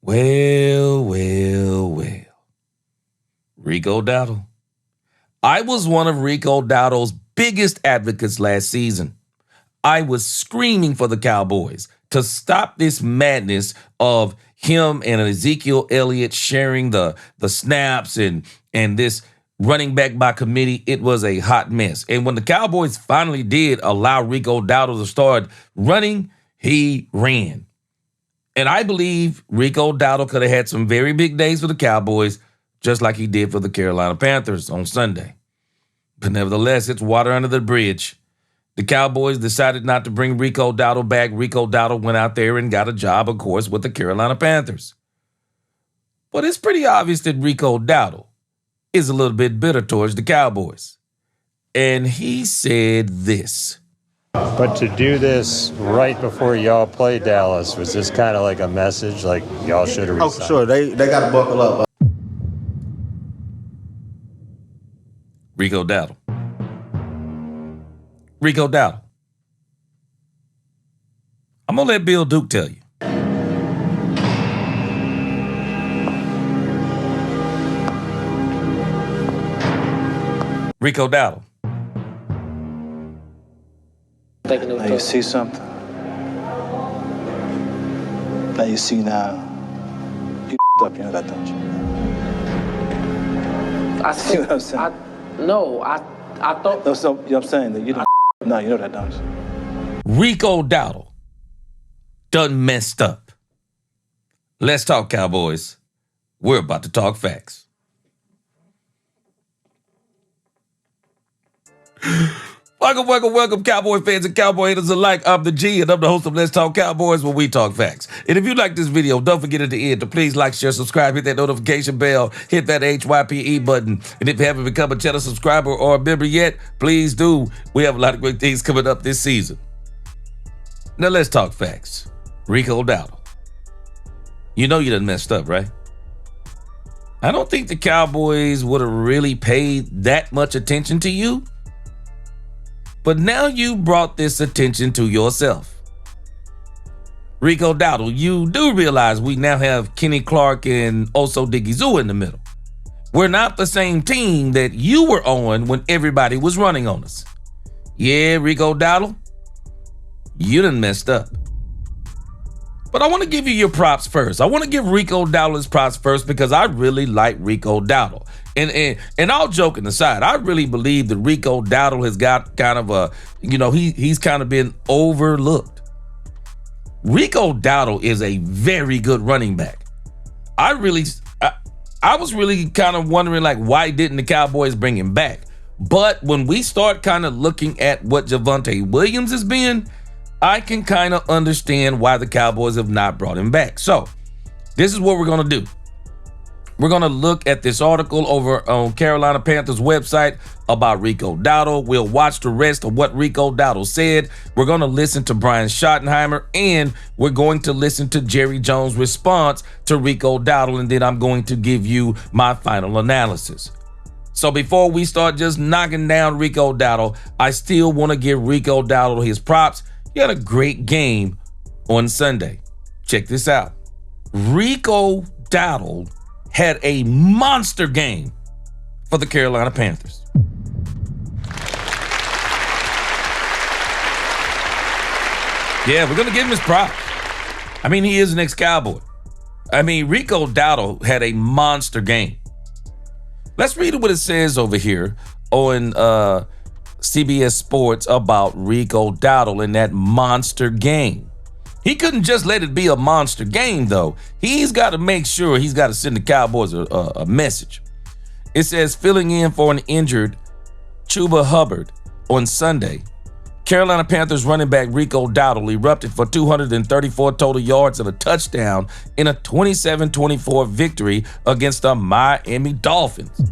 Well, well, well. Rico Dowdle. I was one of Rico Dowdle's biggest advocates last season. I was screaming for the Cowboys to stop this madness of him and Ezekiel Elliott sharing the snaps and this running back by committee. It was a hot mess. And when the Cowboys finally did allow Rico Dowdle to start running, he ran. And I believe Rico Dowdle could have had some very big days for the Cowboys, just like he did for the Carolina Panthers on Sunday. But nevertheless, it's water under the bridge. The Cowboys decided not to bring Rico Dowdle back. Rico Dowdle went out there and got a job, of course, with the Carolina Panthers. But it's pretty obvious that Rico Dowdle is a little bit bitter towards the Cowboys. And he said this. But to do this right before y'all play Dallas, was this kind of like a message, like y'all should have resigned? Oh, sure. They got to buckle up. Rico Dowdle. Rico Dowdle. I'm going to let Bill Duke tell you. Rico Dowdle. Now you see something. Now you see now. You up, you know that, don't you? I See what I'm saying? I thought. No, so, you know what I'm saying? That you don't no, you know that, don't you? Rico Dowdle done messed up. Let's talk Cowboys. We're about to talk facts. Welcome, Cowboy fans and Cowboy haters alike. I'm the G, and I'm the host of Let's Talk Cowboys, where we talk facts. And if you like this video, don't forget at the end to please like, share, subscribe, hit that notification bell, hit that HYPE button. And if you haven't become a channel subscriber or a member yet, please do. We have a lot of great things coming up this season. Now let's talk facts. Rico Dowdle. You know you done messed up, right? I don't think the Cowboys would have really paid that much attention to you. But now you brought this attention to yourself. Rico Dowdle, you do realize we now have Kenny Clark and Oso Digizua in the middle. We're not the same team that you were on when everybody was running on us. Yeah, Rico Dowdle, you done messed up. But I want to give you your props first. I want to give Rico Dowdle his props first because I really like Rico Dowdle. And all joking aside, I really believe that Rico Dowdle has got kind of a, he's kind of been overlooked. Rico Dowdle is a very good running back. I was really kind of wondering, like, why didn't the Cowboys bring him back? But when we start kind of looking at what Javonte Williams has been, I can kind of understand why the Cowboys have not brought him back. So this is what we're going to do. We're going to look at this article over on Carolina Panthers website about Rico Dowdle. We'll watch the rest of what Rico Dowdle said. We're going to listen to Brian Schottenheimer, and we're going to listen to Jerry Jones' response to Rico Dowdle, and then I'm going to give you my final analysis. So before we start just knocking down Rico Dowdle, I still want to give Rico Dowdle his props. He had a great game on Sunday. Check this out. Rico Dowdle had a monster game for the Carolina Panthers. Yeah, we're going to give him his props. I mean, he is an ex-Cowboy. I mean, Rico Dowdle had a monster game. Let's read what it says over here on CBS Sports about Rico Dowdle in that monster game. He couldn't just let it be a monster game, though. He's got to make sure he's got to send the Cowboys a message. It says, filling in for an injured Chuba Hubbard on Sunday, Carolina Panthers running back Rico Dowdle erupted for 234 total yards and a touchdown in a 27-24 victory against the Miami Dolphins.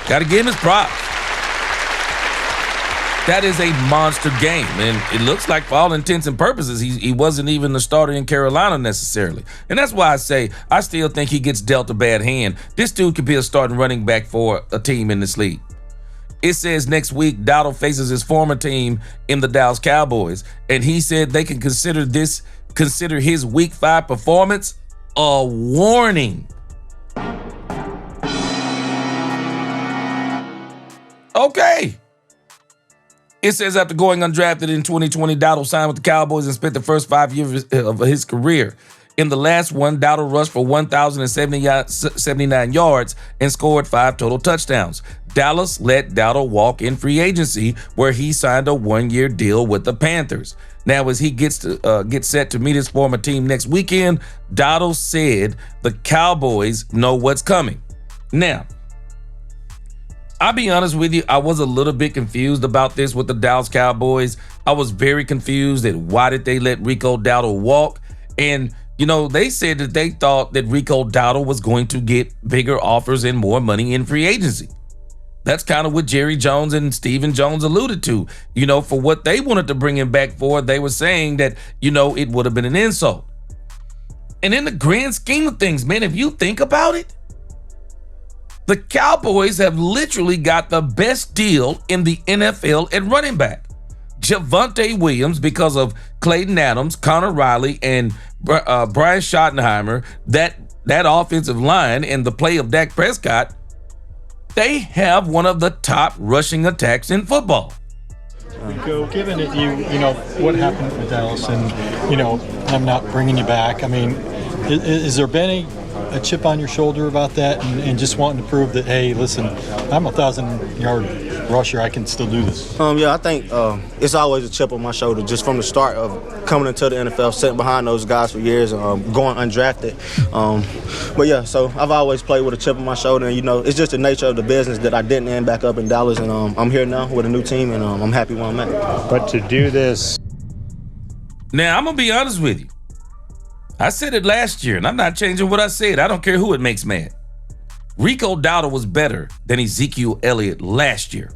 Got to give him his props. That is a monster game, and it looks like for all intents and purposes, he wasn't even the starter in Carolina necessarily. And that's why I say I still think he gets dealt a bad hand. This dude could be a starting running back for a team in this league. It says next week, Dowdle faces his former team in the Dallas Cowboys, and he said they can consider his Week 5 performance a warning. Okay. It says after going undrafted in 2020, Dowdle signed with the Cowboys and spent the first 5 years of his career. In the last one, Dowdle rushed for 1,079 yards and scored 5 total touchdowns. Dallas let Dowdle walk in free agency, where he signed a 1-year deal with the Panthers. Now, as he gets set to meet his former team next weekend, Dowdle said the Cowboys know what's coming. Now, I'll be honest with you, I was a little bit confused about this with the Dallas Cowboys. I was very confused at why did they let Rico Dowdle walk. And, you know, they said that they thought that Rico Dowdle was going to get bigger offers and more money in free agency. That's kind of what Jerry Jones and Stephen Jones alluded to. You know, for what they wanted to bring him back for, they were saying that, you know, it would have been an insult. And in the grand scheme of things, man, if you think about it, the Cowboys have literally got the best deal in the NFL at running back. Javonte Williams, because of Clayton Adams, Connor Riley, and Brian Schottenheimer, that offensive line and the play of Dak Prescott, they have one of the top rushing attacks in football. Rico, given that you know what happened with Dallas and, you know, I'm not bringing you back, I mean, is there been a chip on your shoulder about that and just wanting to prove that, hey, listen, I'm a 1,000-yard rusher, I can still do this? Yeah, I think it's always a chip on my shoulder just from the start of coming into the NFL, sitting behind those guys for years, going undrafted. But yeah, so I've always played with a chip on my shoulder, and you know, it's just the nature of the business that I didn't end back up in Dallas, and I'm here now with a new team, and I'm happy where I'm at. But to do this, now I'm gonna be honest with you. I said it last year, and I'm not changing what I said. I don't care who it makes mad. Rico Dowdle was better than Ezekiel Elliott last year.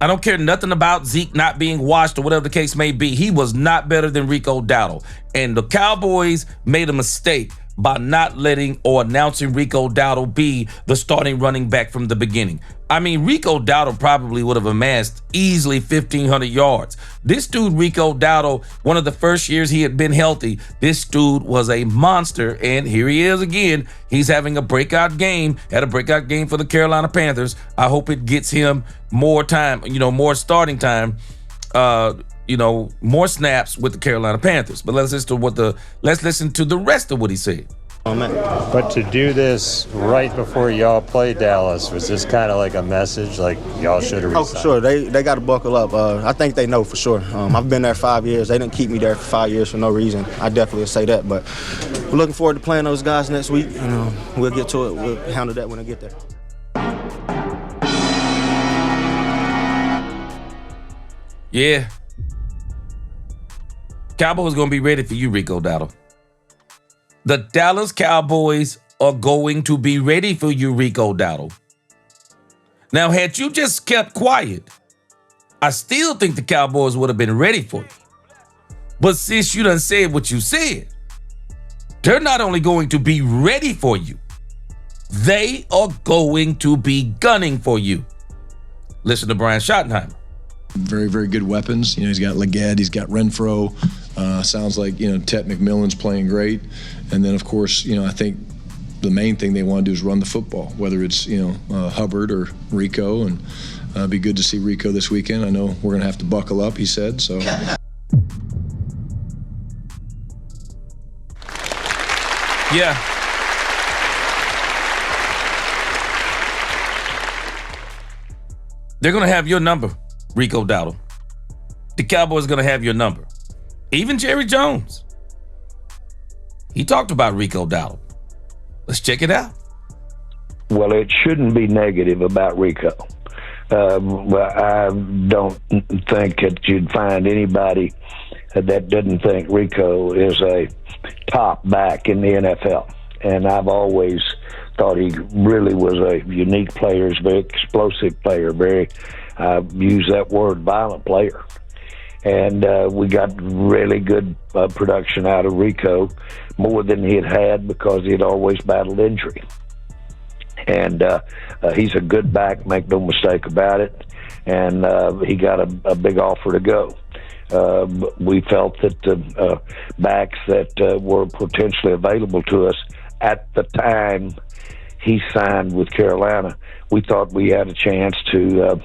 I don't care nothing about Zeke not being washed or whatever the case may be. He was not better than Rico Dowdle. And the Cowboys made a mistake by not letting or announcing Rico Dowdle be the starting running back from the beginning. I mean, Rico Dowdle probably would have amassed easily 1,500 yards. This dude, Rico Dowdle, one of the first years he had been healthy, this dude was a monster, and here he is again. He's having a breakout game, had a breakout game for the Carolina Panthers. I hope it gets him more time, you know, more starting time, you know, more snaps with the Carolina Panthers. But let's listen to the rest of what he said. But to do this right before y'all play Dallas, was this kind of like a message, like y'all should have resigned? Oh, for sure. They got to buckle up. I think they know for sure. I've been there 5 years. They didn't keep me there for 5 years for no reason. I definitely say that. But we're looking forward to playing those guys next week. And we'll get to it. We'll handle that when I get there. Yeah. Cowboys going to be ready for you, Rico Dowdle. The Dallas Cowboys are going to be ready for you, Rico Dowdle. Now, had you just kept quiet, I still think the Cowboys would have been ready for you. But since you done said what you said, they're not only going to be ready for you, they are going to be gunning for you. Listen to Brian Schottenheimer. Very, very good weapons. You know, he's got Leggett, he's got Renfro. Sounds like, you know, Tet McMillan's playing great. And then, of course, you know, I think the main thing they want to do is run the football, whether it's, you know, Hubbard or Rico. And it'd be good to see Rico this weekend. I know we're going to have to buckle up, he said, so. Yeah. They're going to have your number, Rico Dowdle. The Cowboys are going to have your number. Even Jerry Jones. He talked about Rico Dowdle. Let's check it out. Well, it shouldn't be negative about Rico. I don't think that you'd find anybody that didn't think Rico is a top back in the NFL. And I've always thought he really was a unique player. He's a very explosive player, very, use that word, violent player. And we got really good production out of Rico, more than he had because he had always battled injury. And he's a good back, make no mistake about it. And he got a big offer to go. we felt that the backs that were potentially available to us at the time he signed with Carolina, we thought we had a chance to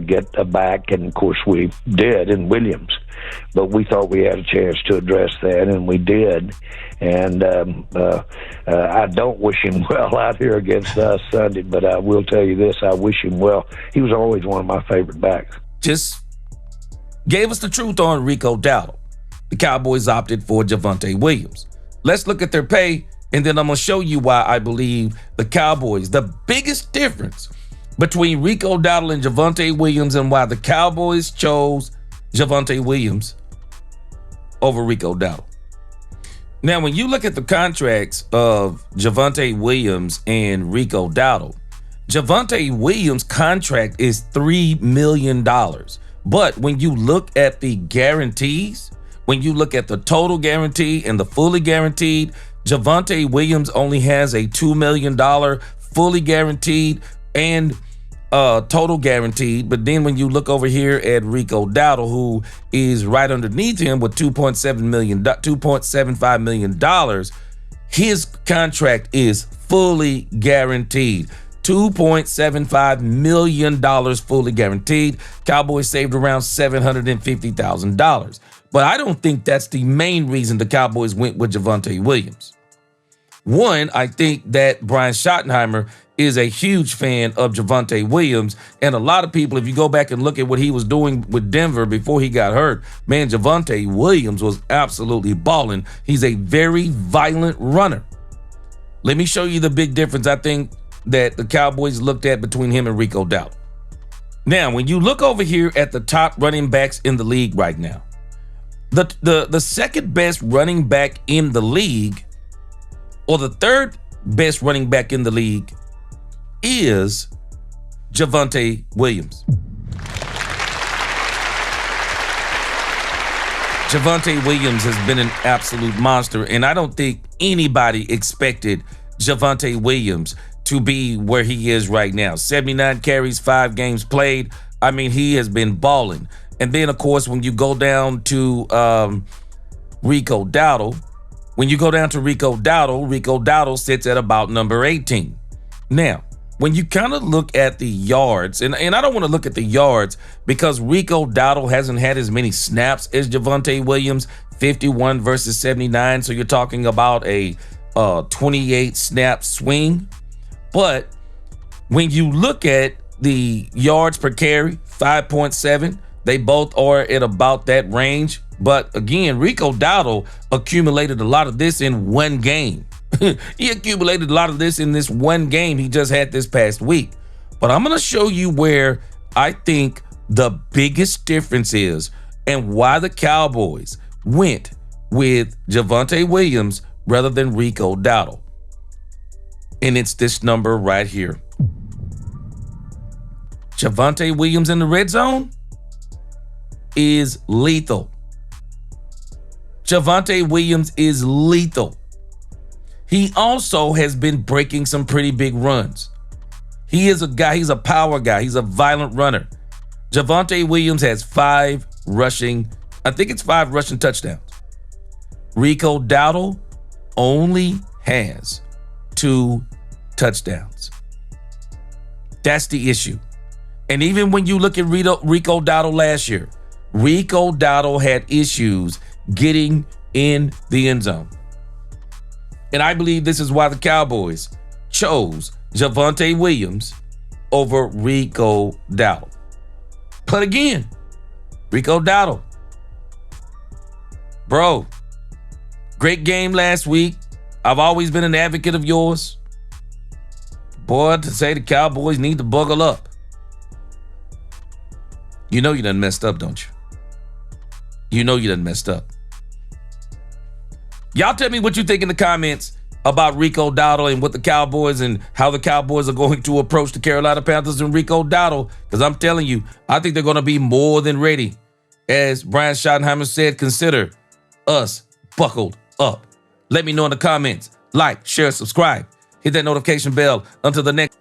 get a back, and of course we did in Williams. But we thought we had a chance to address that, and we did. And I don't wish him well out here against us Sunday, but I will tell you this, I wish him well. He was always one of my favorite backs. Just gave us the truth on Rico Dowdle. The Cowboys opted for Javonte Williams. Let's look at their pay, and then I'm going to show you why I believe the Cowboys, the biggest difference between Rico Dowdle and Javonte Williams, and why the Cowboys chose Javonte Williams over Rico Dowdle. Now, when you look at the contracts of Javonte Williams and Rico Dowdle, Javonte Williams' contract is $3 million. But when you look at the guarantees, when you look at the total guarantee and the fully guaranteed, Javonte Williams only has a $2 million fully guaranteed and total guaranteed. But then when you look over here at Rico Dowdle, who is right underneath him with $2.75 million, his contract is fully guaranteed. $2.75 million fully guaranteed. Cowboys saved around $750,000. But I don't think that's the main reason the Cowboys went with Javonte Williams. One, I think that Brian Schottenheimer is a huge fan of Javonte Williams. And a lot of people, if you go back and look at what he was doing with Denver before he got hurt, man, Javonte Williams was absolutely balling. He's a very violent runner. Let me show you the big difference I think that the Cowboys looked at between him and Rico Dowdle. Now, when you look over here at the top running backs in the league right now, the second best running back in the league, or the third best running back in the league, is Javonte Williams. Javonte Williams has been an absolute monster, and I don't think anybody expected Javonte Williams to be where he is right now. 79 carries, 5 games played. I mean, he has been balling. And then, of course, when you go down to Rico Dowdle, Rico Dowdle sits at about number 18. Now, when you kind of look at the yards, and I don't want to look at the yards because Rico Dowdle hasn't had as many snaps as Javonte Williams, 51 versus 79. So you're talking about a 28 snap swing. But when you look at the yards per carry, 5.7, they both are at about that range. But again, Rico Dowdle accumulated a lot of this in one game. He accumulated a lot of this in this one game he just had this past week. But I'm going to show you where I think the biggest difference is and why the Cowboys went with Javonte Williams rather than Rico Dowdle. And it's this number right here. Javonte Williams in the red zone is lethal. Javonte Williams is lethal. He also has been breaking some pretty big runs. He is a guy, he's a power guy. He's a violent runner. Javonte Williams has 5 rushing touchdowns. Rico Dowdle only has 2 touchdowns. That's the issue. And even when you look at Rico Dowdle last year, Rico Dowdle had issues getting in the end zone. And I believe this is why the Cowboys chose Javonte Williams over Rico Dowdle. But again, Rico Dowdle, bro, great game last week. I've always been an advocate of yours. Boy, to say the Cowboys need to buckle up. You know you done messed up, don't you? You know you done messed up. Y'all tell me what you think in the comments about Rico Dowdle and what the Cowboys and how the Cowboys are going to approach the Carolina Panthers and Rico Dowdle. Because I'm telling you, I think they're going to be more than ready. As Brian Schottenheimer said, consider us buckled up. Let me know in the comments. Like, share, subscribe. Hit that notification bell. Until the next